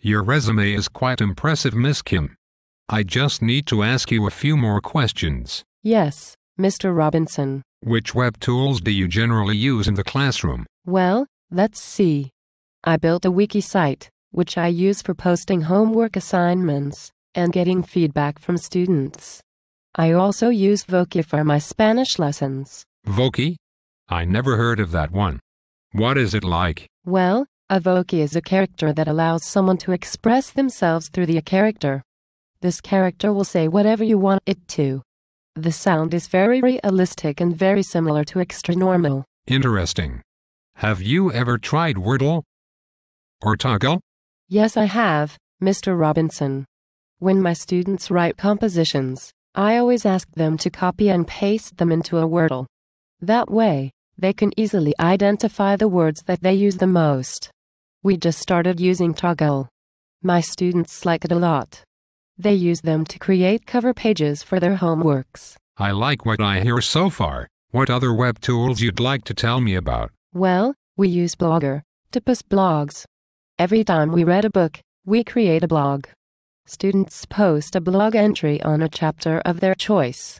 Your resume is quite impressive, Miss Kim. I just need to ask you a few more questions. Yes, Mr. Robinson. Which web tools do you generally use in the classroom? Well, let's see. I built a wiki site, which I use for posting homework assignments and getting feedback from students. I also use Voki for my Spanish lessons. Voki? I never heard of that one. What is it like? Well, a Voki is a character that allows someone to express themselves through the character. This character will say whatever you want it to. The sound is very realistic and very similar to extra normal. Interesting. Have you ever tried Wordle? Or Toggle? Yes, I have, Mr. Robinson. When my students write compositions, I always ask them to copy and paste them into a Wordle. That way, they can easily identify the words that they use the most. We just started using Toggle. My students like it a lot. They use them to create cover pages for their homeworks. I like what I hear so far. What other web tools you'd like to tell me about? Well, we use Blogger to post blogs. Every time we read a book, we create a blog. Students post a blog entry on a chapter of their choice.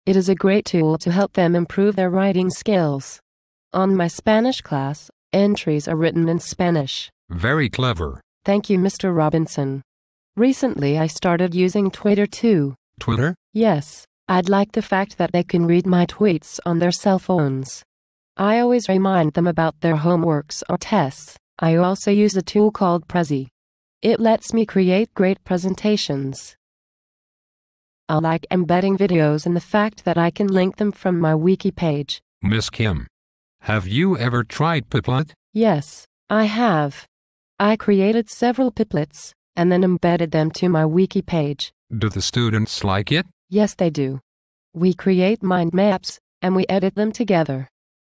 It is a great tool to help them improve their writing skills. On my Spanish class, entries are written in Spanish. Very clever. Thank you, Mr. Robinson. Recently, I started using Twitter too. Twitter? Yes, I'd like the fact that they can read my tweets on their cell phones. I always remind them about their homeworks or tests. I also use a tool called Prezi. It lets me create great presentations. I like embedding videos and the fact that I can link them from my wiki page. Miss Kim, have you ever tried Piplet? Yes, I have. I created several Piplets and then embedded them to my wiki page. Do the students like it? Yes, they do. We create mind maps and we edit them together.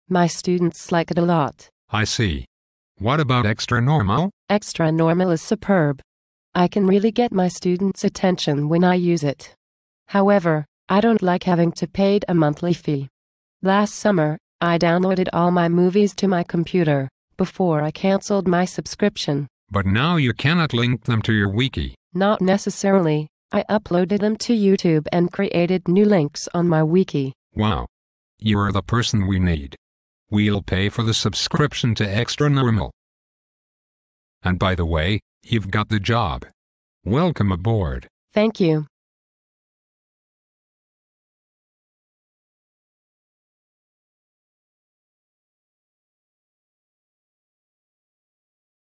My students like it a lot. I see. What about Extra Normal? Extra Normal is superb. I can really get my students' attention when I use it. However, I don't like having to pay a monthly fee. Last summer, I downloaded all my movies to my computer before I canceled my subscription. But now you cannot link them to your wiki. Not necessarily. I uploaded them to YouTube and created new links on my wiki. Wow. You are the person we need. We'll pay for the subscription to Extra Normal. And by the way, you've got the job. Welcome aboard. Thank you.